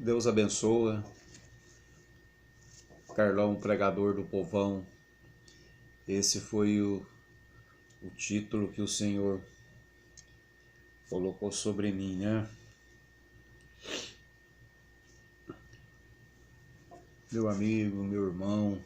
Deus abençoa. Carlão, pregador do povão. Esse foi o título que o Senhor colocou sobre mim, né? Meu amigo, meu irmão,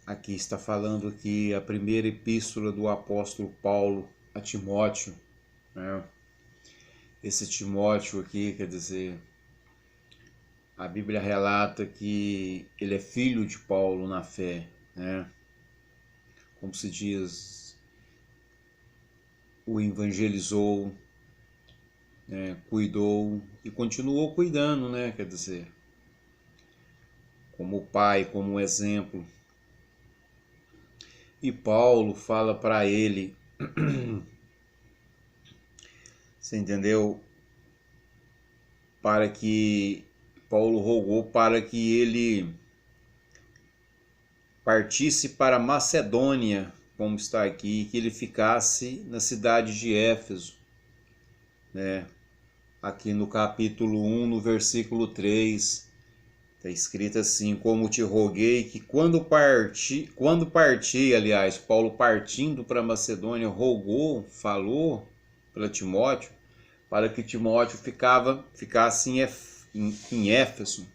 aqui está falando aqui a primeira epístola do apóstolo Paulo a Timóteo, né? Esse Timóteo aqui, quer dizer, a Bíblia relata que ele é filho de Paulo na fé, né? Como se diz, o evangelizou, né? Cuidou e continuou cuidando, né? Quer dizer, como pai, como exemplo. E Paulo fala para ele, você entendeu? Para que Paulo rogou para que ele partisse para Macedônia, como está aqui, que ele ficasse na cidade de Éfeso, né? Aqui no capítulo 1, no versículo 3, está escrito assim: como te roguei que quando parti, aliás, Paulo partindo para Macedônia, falou para Timóteo, para que Timóteo ficasse em Éfeso,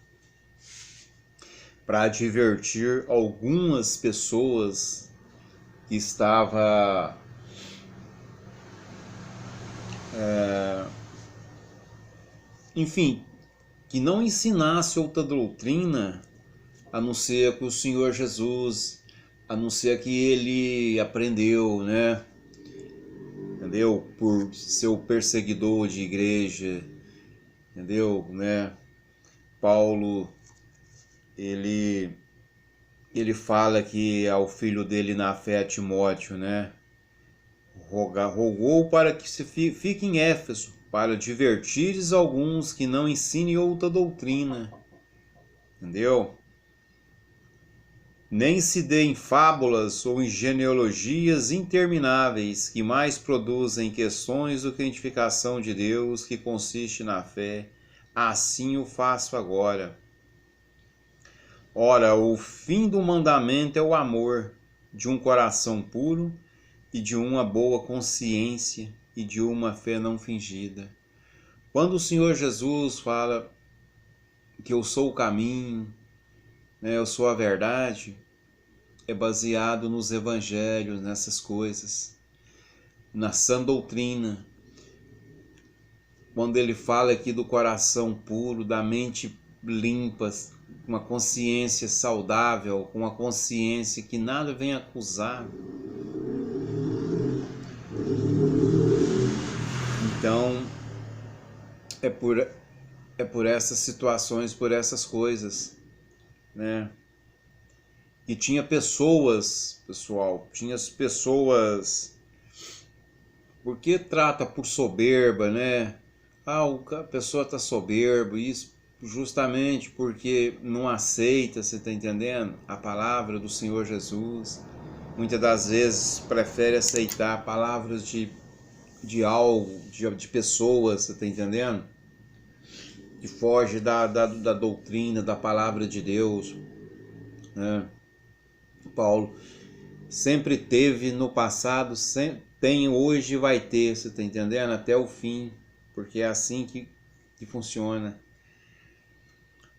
para advertir algumas pessoas que estavam enfim, que não ensinasse outra doutrina a não ser que o Senhor Jesus, a não ser que ele aprendeu, né? Entendeu? Por ser o perseguidor de igreja, entendeu? Né? Paulo, ele fala que ao filho dele na fé, Timóteo, né? Rogou para que se fique em Éfeso, para advertires alguns que não ensinem outra doutrina, entendeu? Nem se dê em fábulas ou em genealogias intermináveis, que mais produzem questões do que a identificação de Deus, que consiste na fé. Assim o faço agora. Ora, o fim do mandamento é o amor, de um coração puro e de uma boa consciência e de uma fé não fingida. Quando o Senhor Jesus fala que eu sou o caminho, né, eu sou a verdade, é baseado nos evangelhos, nessas coisas, na sã doutrina. Quando ele fala aqui do coração puro, da mente limpa, uma consciência saudável, com uma consciência que nada vem acusar. Então, é por essas situações, por essas coisas, né? E tinha pessoas, pessoal, porque trata por soberba, né? A pessoa está soberba, isso justamente porque não aceita, você está entendendo? A palavra do Senhor Jesus. Muitas das vezes prefere aceitar palavras de algo, de pessoas, você está entendendo? Que foge da doutrina, da palavra de Deus, né? Paulo sempre teve no passado, tem hoje e vai ter, você está entendendo? Até o fim, porque é assim que funciona.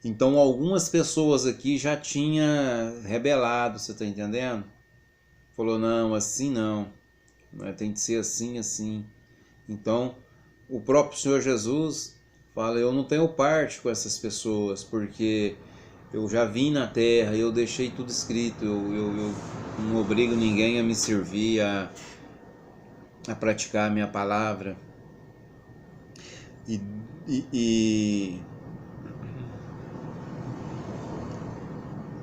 Então algumas pessoas aqui já tinham rebelado, você está entendendo? Falou, não, assim não, tem que ser assim, assim. Então o próprio Senhor Jesus fala, eu não tenho parte com essas pessoas, porque eu já vim na terra, eu deixei tudo escrito, eu não obrigo ninguém a me servir, a praticar a minha palavra.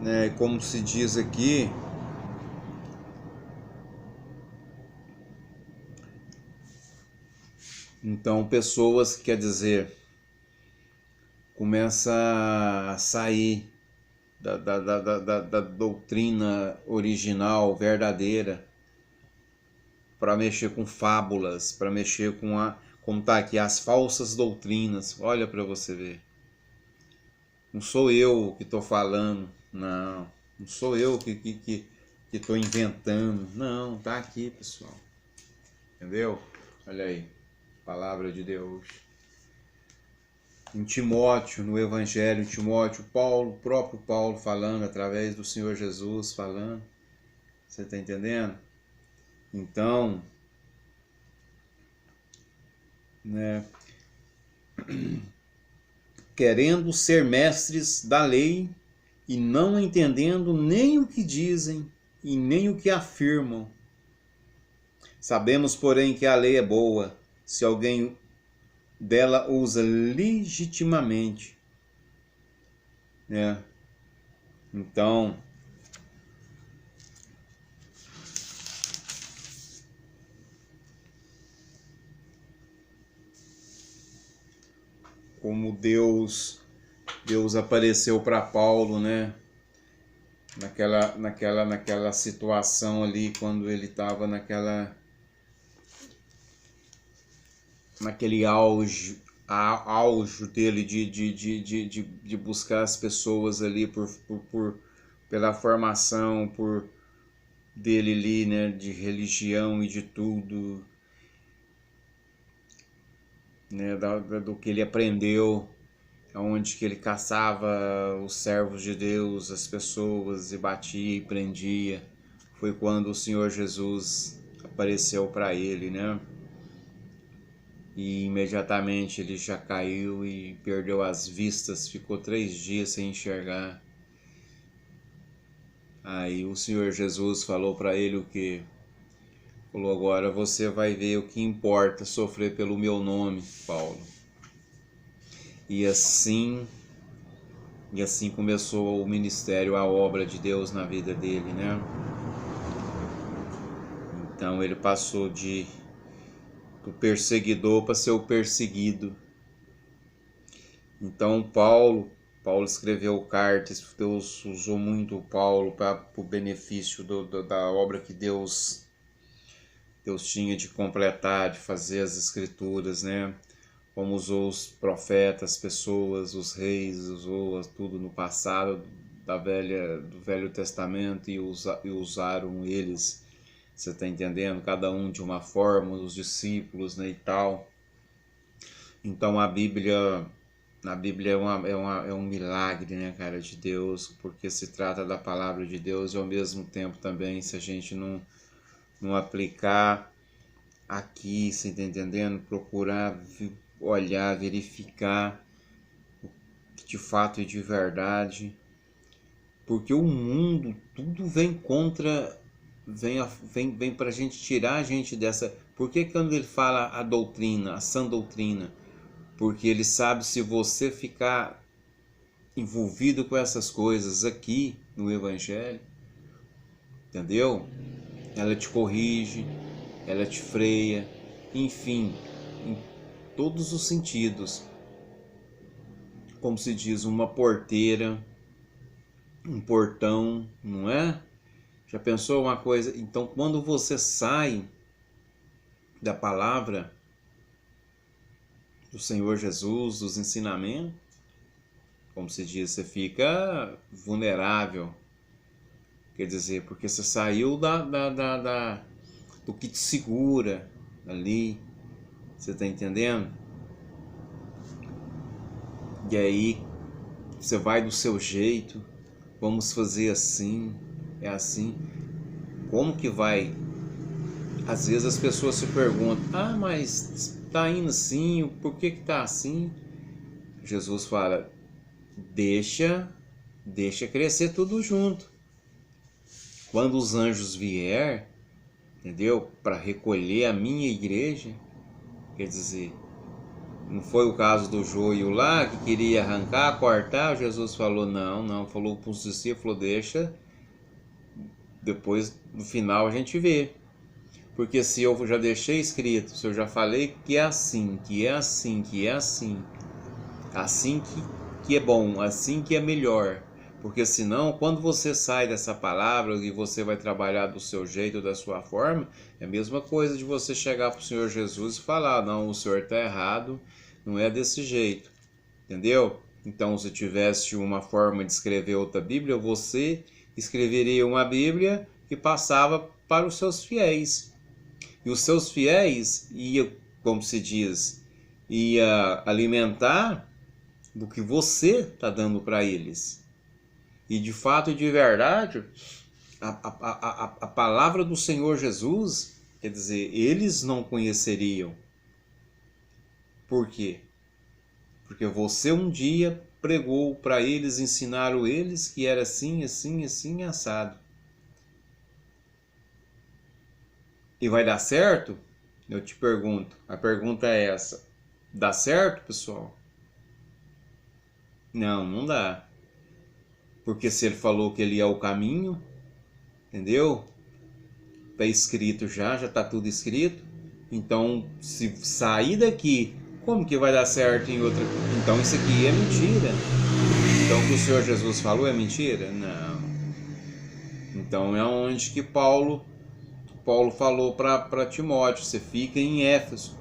Né, como se diz aqui, então pessoas, quer dizer, começa a sair da doutrina original, verdadeira, para mexer com fábulas, para mexer com como está aqui, as falsas doutrinas. Olha para você ver. Não sou eu que estou falando, não. Não sou eu que estou inventando. Não, tá aqui, pessoal. Entendeu? Olha aí, palavra de Deus. Em Timóteo, no Evangelho, Timóteo, Paulo, o próprio Paulo falando através do Senhor Jesus falando. Você está entendendo? Então, né, querendo ser mestres da lei e não entendendo nem o que dizem e nem o que afirmam. Sabemos, porém, que a lei é boa, se alguém dela usa legitimamente, né? Então, como Deus apareceu para Paulo, né? Naquela situação ali, quando ele estava naquele auge dele de buscar as pessoas ali pela formação dele ali, né, de religião e de tudo, né, do que ele aprendeu, onde que ele caçava os servos de Deus, as pessoas, e batia e prendia. Foi quando o Senhor Jesus apareceu para ele, né? E imediatamente ele já caiu e perdeu as vistas, ficou 3 dias sem enxergar. Aí o Senhor Jesus falou para ele o que? Falou: agora você vai ver o que importa sofrer pelo meu nome, Paulo. E assim começou o ministério, a obra de Deus na vida dele, né? Então ele passou do perseguidor para ser o perseguido. Então Paulo escreveu cartas, Deus usou muito o Paulo para o benefício da obra que Deus tinha de completar, de fazer as escrituras, né? Como usou os profetas, pessoas, os reis, usou tudo no passado do Velho Testamento e usaram eles. Você está entendendo? Cada um de uma forma, os discípulos, né, e tal. Então a Bíblia é um milagre, né, cara, de Deus, porque se trata da palavra de Deus e ao mesmo tempo também, se a gente não aplicar aqui, você está entendendo? Procurar olhar, verificar o que de fato é de verdade, porque o mundo, tudo vem contra, vem para a gente tirar a gente dessa. Por que quando ele fala a doutrina, a sã doutrina? Porque ele sabe, se você ficar envolvido com essas coisas aqui no Evangelho, entendeu? Ela te corrige, ela te freia, enfim, em todos os sentidos. Como se diz, uma porteira, um portão, não é? Já pensou uma coisa? Então, quando você sai da palavra do Senhor Jesus, dos ensinamentos, como se diz, você fica vulnerável. Quer dizer, porque você saiu do que te segura ali. Você está entendendo? E aí você vai do seu jeito. Vamos fazer assim. É assim. Como que vai? Às vezes as pessoas se perguntam: ah, mas tá indo assim, por que tá assim? Jesus fala: deixa crescer tudo junto. Quando os anjos vier, entendeu? Para recolher a minha igreja, quer dizer, não foi o caso do joio lá que queria arrancar, cortar, Jesus falou não, falou para os discípulos, falou: deixa, depois no final a gente vê. Porque se eu já deixei escrito, se eu já falei que é assim, que é assim, que é assim, assim que é bom, assim que é melhor. Porque senão, quando você sai dessa palavra e você vai trabalhar do seu jeito, da sua forma, é a mesma coisa de você chegar para o Senhor Jesus e falar: não, o Senhor está errado, não é desse jeito, entendeu? Então, se tivesse uma forma de escrever outra Bíblia, você escreveria uma Bíblia e passava para os seus fiéis. E os seus fiéis ia, como se diz, ia alimentar do que você está dando para eles. E de fato e de verdade, a palavra do Senhor Jesus, quer dizer, eles não conheceriam. Por quê? Porque você um dia pregou para eles, ensinaram eles que era assim, assim, assim, assado. E vai dar certo? Eu te pergunto. A pergunta é essa. Dá certo, pessoal? Não, não dá. Porque se ele falou que ele é o caminho, entendeu? Está escrito já está tudo escrito. Então, se sair daqui, como que vai dar certo em outra? Então, isso aqui é mentira. Então, o que o Senhor Jesus falou é mentira? Não. Então, é onde que Paulo falou para Timóteo: você fica em Éfeso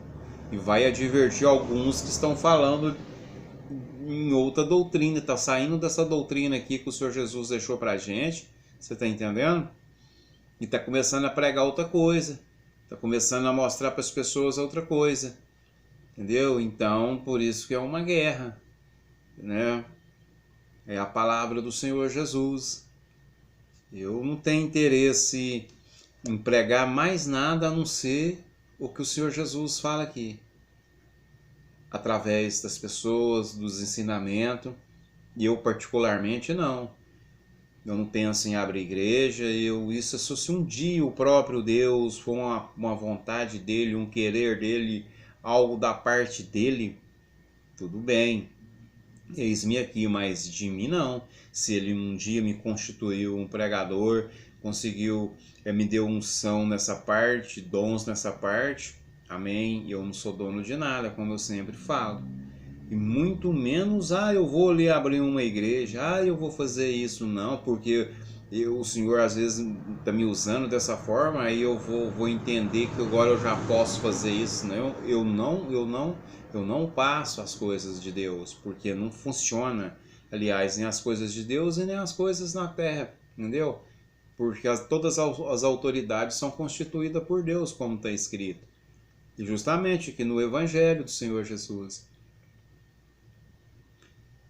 e vai advertir alguns que estão falando em outra doutrina, está saindo dessa doutrina aqui que o Senhor Jesus deixou para a gente. Você está entendendo? E está começando a pregar outra coisa, está começando a mostrar para as pessoas outra coisa, entendeu? Então, por isso que é uma guerra, né? É a palavra do Senhor Jesus. Eu não tenho interesse em pregar mais nada a não ser o que o Senhor Jesus fala aqui, através das pessoas, dos ensinamentos. E eu particularmente não. Eu não penso em abrir igreja. Isso se um dia o próprio Deus for uma vontade dele, um querer dele, algo da parte dele, tudo bem. Eis-me aqui, mas de mim não. Se ele um dia me constituiu um pregador, conseguiu, me deu unção nessa parte, dons nessa parte, amém. Eu não sou dono de nada, como eu sempre falo. E muito menos, eu vou ali abrir uma igreja, eu vou fazer isso, não, porque o Senhor às vezes está me usando dessa forma, aí eu vou entender que agora eu já posso fazer isso, né? Eu não passo as coisas de Deus, porque não funciona, aliás, nem as coisas de Deus e nem as coisas na terra, entendeu? Porque todas as autoridades são constituídas por Deus, como está escrito, e justamente aqui no Evangelho do Senhor Jesus.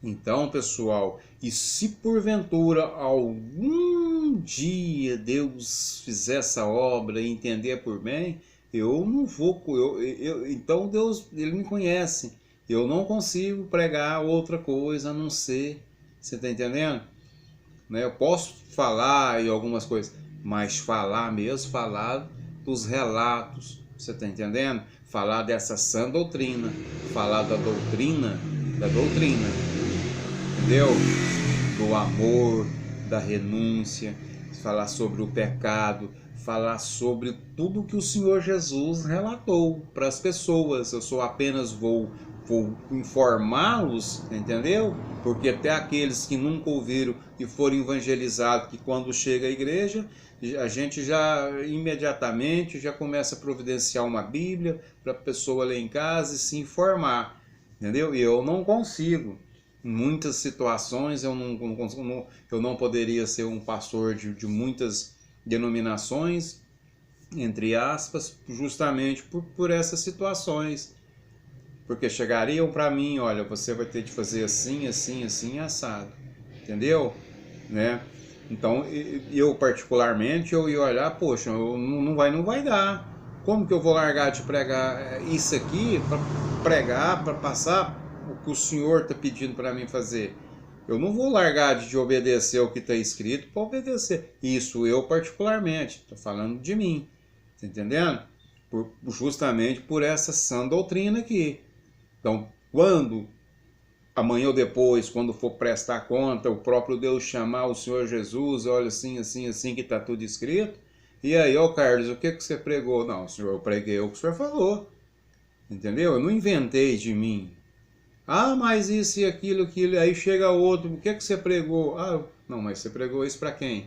Então, pessoal, e se porventura algum dia Deus fizer essa obra e entender por bem, eu não vou, então Deus, ele me conhece, eu não consigo pregar outra coisa a não ser, você está entendendo? Né? Eu posso falar em algumas coisas, mas falar mesmo, falar dos relatos, você está entendendo? Falar dessa sã doutrina, falar da doutrina, entendeu? Do amor, da renúncia, falar sobre o pecado, falar sobre tudo que o Senhor Jesus relatou para as pessoas. Eu só apenas vou informá-los, entendeu? Porque até aqueles que nunca ouviram e foram evangelizados, que quando chega à igreja, a gente já imediatamente já começa a providenciar uma Bíblia para a pessoa ler em casa e se informar, entendeu? E eu não consigo. Em muitas situações eu não poderia ser um pastor de muitas denominações, entre aspas, justamente por essas situações. Porque chegariam para mim, olha, você vai ter de fazer assim, assim, assim, assado. Entendeu? Né? Então, eu particularmente, eu ia olhar, poxa, não vai dar. Como que eu vou largar de pregar isso aqui para pregar, para passar o que o Senhor está pedindo para mim fazer? Eu não vou largar de obedecer o que está escrito para obedecer. Isso eu particularmente, estou falando de mim. Tá entendendo? Justamente por essa sã doutrina aqui. Então, quando amanhã ou depois, quando for prestar conta, o próprio Deus chamar o Senhor Jesus, olha assim, assim, assim, que está tudo escrito. E aí, Carlos, o que você pregou? Não, senhor, eu preguei o que o senhor falou. Entendeu? Eu não inventei de mim. Mas isso e aquilo. Aí chega outro, o que você pregou? Não, mas você pregou isso para quem?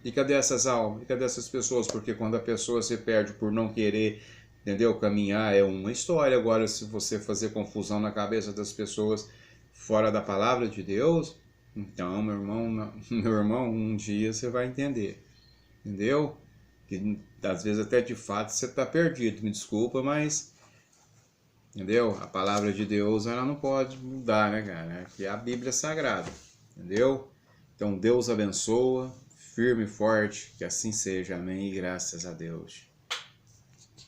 E cadê essas almas? E cadê essas pessoas? Porque quando a pessoa se perde por não querer, entendeu? Caminhar é uma história. Agora, se você fazer confusão na cabeça das pessoas, fora da palavra de Deus, então, meu irmão, um dia você vai entender. Entendeu? Que às vezes até de fato você está perdido, me desculpa, mas entendeu? A palavra de Deus ela não pode mudar, né, cara? Que a Bíblia é sagrada, entendeu? Então Deus abençoa, firme e forte, que assim seja, amém, e graças a Deus.